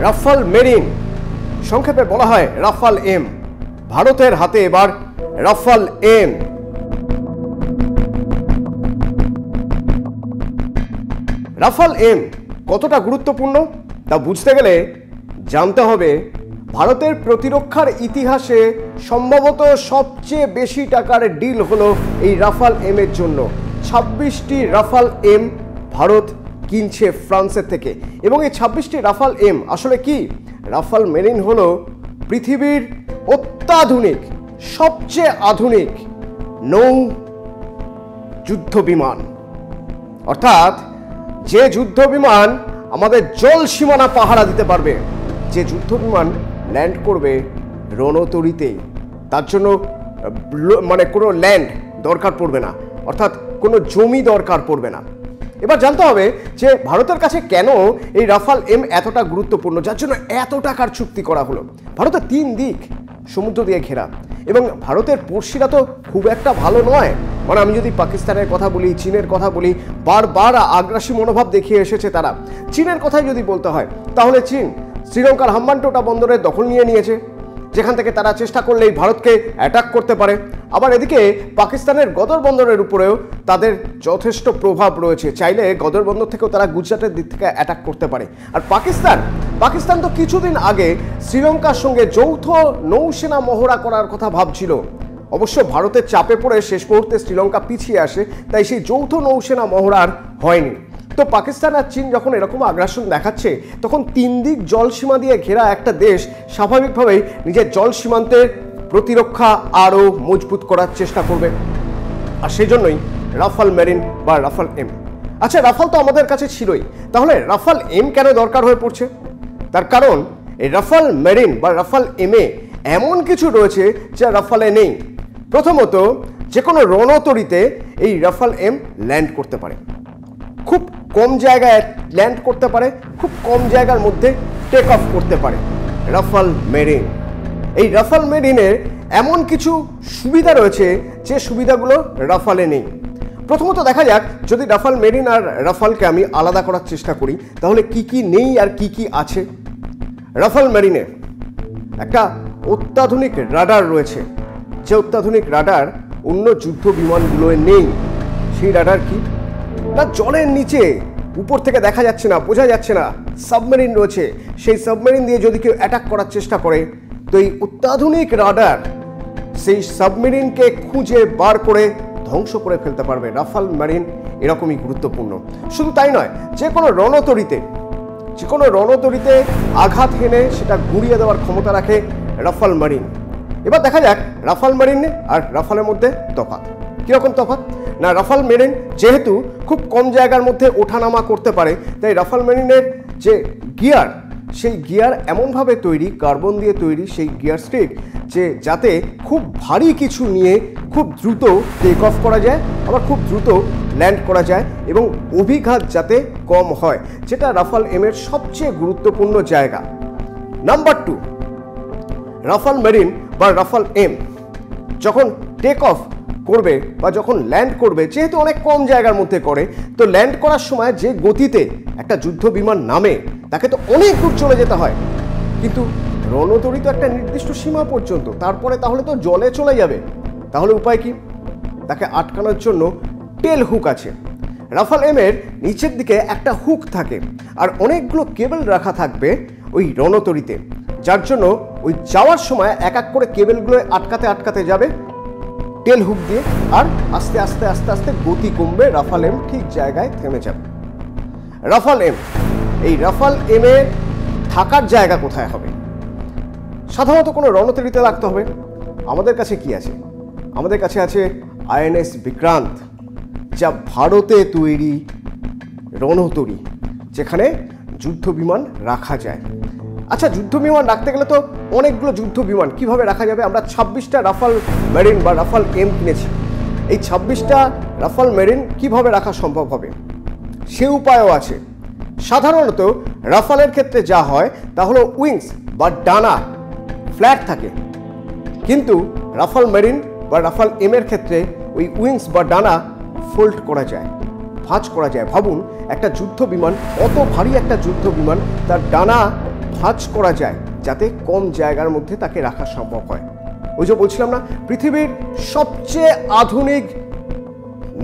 Rafale marine, সংক্ষেপে বলা হয় রাফাল এম। ভারতের হাতে এবার রাফাল এম। রাফাল এম কতটা গুরুত্বপূর্ণ তা বুঝতে গেলে জানতে হবে ভারতের প্রতিরক্ষার ইতিহাসে সম্ভবত সবচেয়ে বেশি টাকার ডিল হলো এই রাফাল এম এর জন্য। 26টি রাফাল এম ভারত কিনছে ফ্রান্সের থেকে। এবং এই 26টি রাফাল এম আসলে কি? রাফাল মেরিন হলো পৃথিবীর অত্যাধুনিক, সবচেয়ে আধুনিক নৌ যুদ্ধ বিমান, অর্থাৎ যে যুদ্ধ বিমান আমাদের জল সীমানা পাহারা দিতে পারবে, যে যুদ্ধ বিমান ল্যান্ড করবে রণতরীতে, তার জন্য মানে কোনো ল্যান্ড দরকার পড়বে না, অর্থাৎ কোনো জমি দরকার পড়বে না। এবার জানতে হবে যে ভারতের কাছে কেন এই রাফাল এম এতটা গুরুত্বপূর্ণ, যার জন্য এত টাকার চুক্তি করা হলো। ভারতের 3 দিক সমুদ্র দিয়ে ঘেরা এবং ভারতের পড়শিরা তো খুব একটা ভালো নয়। মানে আমি যদি পাকিস্তানের কথা বলি, চীনের কথা বলি, বারবার আগ্রাসী মনোভাব দেখিয়ে এসেছে তারা। চীনের কথাই যদি বলতে হয় তাহলে চীন শ্রীলঙ্কার হাম্বানটোটা বন্দরের দখল নিয়েছে, যেখান থেকে তারা চেষ্টা করলেই ভারতকে অ্যাটাক করতে পারে। আবার এদিকে পাকিস্তানের গদর বন্দরের উপরেও তাদের যথেষ্ট প্রভাব রয়েছে, চাইলে গদর বন্দর থেকেও তারা গুজরাটের দিক থেকে অ্যাটাক করতে পারে। আর পাকিস্তান তো কিছুদিন আগে শ্রীলঙ্কার সঙ্গে যৌথ নৌসেনা মহড়া করার কথা ভাবছিল। অবশ্য ভারতের চাপে পড়ে শেষ মুহূর্তে শ্রীলঙ্কা পিছিয়ে আসে, তাই সেই যৌথ নৌসেনা মহড়ার হয়নি। তো পাকিস্তান আর চীন যখন এরকম আগ্রাসন দেখাচ্ছে, তখন 3 দিক জলসীমা দিয়ে ঘেরা একটা দেশ স্বাভাবিকভাবেই নিজের জল সীমান্তের প্রতিরক্ষা আরও মজবুত করার চেষ্টা করবে। আর সেই জন্যই রাফাল মেরিন বা রাফাল এম। আচ্ছা, রাফাল তো আমাদের কাছে ছিলই, তাহলে রাফাল এম কেন দরকার হয়ে পড়ছে? তার কারণ এই রাফাল মেরিন বা রাফাল এমে এমন কিছু রয়েছে যা রাফালে নেই। প্রথমত, যে কোনো রণতরীতে এই রাফাল এম ল্যান্ড করতে পারে, খুব কম জায়গায় ল্যান্ড করতে পারে, খুব কম জায়গার মধ্যে টেক অফ করতে পারে রাফাল মেরিন। এই রাফাল মেরিনের এমন কিছু সুবিধা রয়েছে যে সুবিধাগুলো রাফালে নেই। প্রথমত দেখা যাক, যদি রাফাল মেরিন আর রাফালকে আমি আলাদা করার চেষ্টা করি তাহলে কি কি নেই আর কি কি আছে। রাফাল মেরিনে একটা অত্যাধুনিক রাডার রয়েছে, যে অত্যাধুনিক রাডার অন্য যুদ্ধ বিমানগুলোয় নেই। সেই রাডার কি না, জলের নিচে উপর থেকে দেখা যাচ্ছে না, বোঝা যাচ্ছে না, সাবমেরিন রয়েছে। সেই সাবমেরিন দিয়ে যদি কেউ অ্যাটাক করার চেষ্টা করে তো এই অত্যাধুনিক রাডার সেই সাবমেরিনকে খুঁজে বার করে ধ্বংস করে ফেলতে পারবে। রাফাল মেরিন এরকমই গুরুত্বপূর্ণ। শুধু তাই নয়, যে কোনো রণতরীতে আঘাত হেনে সেটা গুঁড়িয়ে দেওয়ার ক্ষমতা রাখে রাফাল মেরিন। এবার দেখা যাক রাফাল মেরিন আর রাফালের মধ্যে তফাৎ। কীরকম তফাৎ? না, রাফাল মেরিন যেহেতু খুব কম জায়গার মধ্যে ওঠানামা করতে পারে, তাই রাফাল মেরিনের যে গিয়ার, সেই গিয়ার এমনভাবে তৈরি, কার্বন দিয়ে তৈরি সেই গিয়ার স্টিক, যে যাতে খুব ভারী কিছু নিয়ে খুব দ্রুত টেক অফ করা যায়, আবার খুব দ্রুত ল্যান্ড করা যায় এবং অভিঘাত যাতে কম হয়, যেটা রাফাল এমের সবচেয়ে গুরুত্বপূর্ণ জায়গা। নাম্বার 2, রাফাল মেরিন বা রাফাল এম যখন টেক অফ করবে বা যখন ল্যান্ড করবে, যেহেতু অনেক কম জায়গার মধ্যে করে, তো ল্যান্ড করার সময় যে গতিতে একটা যুদ্ধ বিমান নামে তাকে তো অনেক দূর চলে যেতে হয়। কিন্তু রণতরী তো একটা নির্দিষ্ট সীমা পর্যন্ত, তারপরে তাহলে তো জলে চলে যাবে। তাহলে উপায় কি? তাকে আটকানোর জন্য টেল হুক আছে। রাফাল এমের নিচের দিকে একটা হুক থাকে আর অনেকগুলো কেবল রাখা থাকবে ওই রণতরীতে, যার জন্য ওই যাওয়ার সময় এক এক করে কেবলগুলো আটকাতে যাবে টেল হুক দিয়ে, আর আস্তে আস্তে আস্তে আস্তে গতি কমবে, রাফাল এম ঠিক জায়গায় থেমে যাবে। রাফাল এম, এই রাফাল এমের থাকার জায়গা কোথায় হবে? সাধারণত কোনো রণতরীতে রাখতে হবে। আমাদের কাছে কি আছে? আমাদের কাছে আছে আইএনএস বিক্রান্ত, যা ভারতে তৈরি রণতরী, যেখানে যুদ্ধ বিমান রাখা যায়। আচ্ছা, যুদ্ধ বিমান রাখতে গেলে তো অনেকগুলো যুদ্ধ বিমান কিভাবে রাখা যাবে? আমরা 26টা রাফাল মেরিন বা রাফাল এম কিনেছি। এই 26টা রাফাল মেরিন কিভাবে রাখা সম্ভব হবে? সে উপায়ও আছে। সাধারণত রাফালের ক্ষেত্রে যা হয় তা হলো উইংস বা ডানা ফ্ল্যাট থাকে, কিন্তু রাফাল মেরিন বা রাফাল এম এর ক্ষেত্রে ওই উইংস বা ডানা ফোল্ড করা যায়, ভাঁজ করা যায়। ভাবুন, একটা যুদ্ধ বিমান, অত ভারী একটা যুদ্ধ বিমান, তার ডানা ভাঁজ করা যায় যাতে কম জায়গার মধ্যে তাকে রাখা সম্ভব হয়। ওই যে বলছিলাম না, পৃথিবীর সবচেয়ে আধুনিক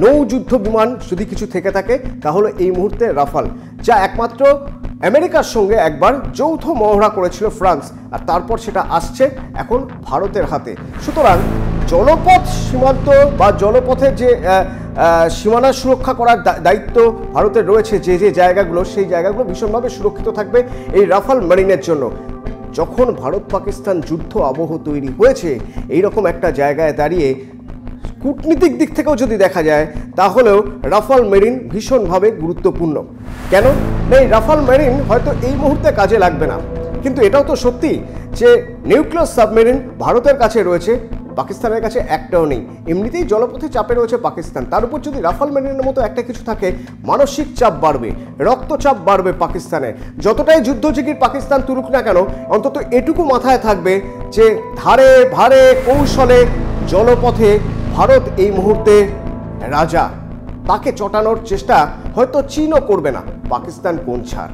নৌযুদ্ধ বিমান যদি কিছু থেকে থাকে তাহলে এই মুহূর্তে রাফাল, যা একমাত্র আমেরিকার সঙ্গে একবার যৌথ মহড়া করেছিল ফ্রান্স, আর তারপর সেটা আসছে এখন ভারতের হাতে। সুতরাং জলপথ সীমান্ত বা জলপথের যে সীমানা সুরক্ষা করার দায়িত্ব ভারতের রয়েছে, যে যে জায়গাগুলো, সেই জায়গাগুলো ভীষণভাবে সুরক্ষিত থাকবে এই রাফাল মেরিনের জন্য। যখন ভারত পাকিস্তান যুদ্ধ আবহ তৈরি হয়েছে, এইরকম একটা জায়গায় দাঁড়িয়ে কূটনীতিক দিক থেকেও যদি দেখা যায় তাহলেও রাফাল মেরিন ভীষণভাবে গুরুত্বপূর্ণ। কেন না, এই রাফাল মেরিন হয়তো এই মুহূর্তে কাজে লাগবে না, কিন্তু এটাও তো সত্যি যে নিউক্লিয়ার সাবমেরিন ভারতের কাছে রয়েছে, পাকিস্তানের কাছে একটাও নেই। এমনিতেই জলপথে চাপে রয়েছে পাকিস্তান, তার উপর যদি রাফাল মেরিনের মতো একটা কিছু থাকে, মানসিক চাপ বাড়বে, রক্তচাপ বাড়বে পাকিস্তানে। যতটাই যুদ্ধজিগির পাকিস্তান তুলুক না কেন, অন্তত এটুকু মাথায় থাকবে যে ধারে ভারে কৌশলে জলপথে ভারত এই মুহূর্তে রাজা। তাকে চটানোর চেষ্টা হয়তো চীনও করবে না, পাকিস্তান কোন ছাড়।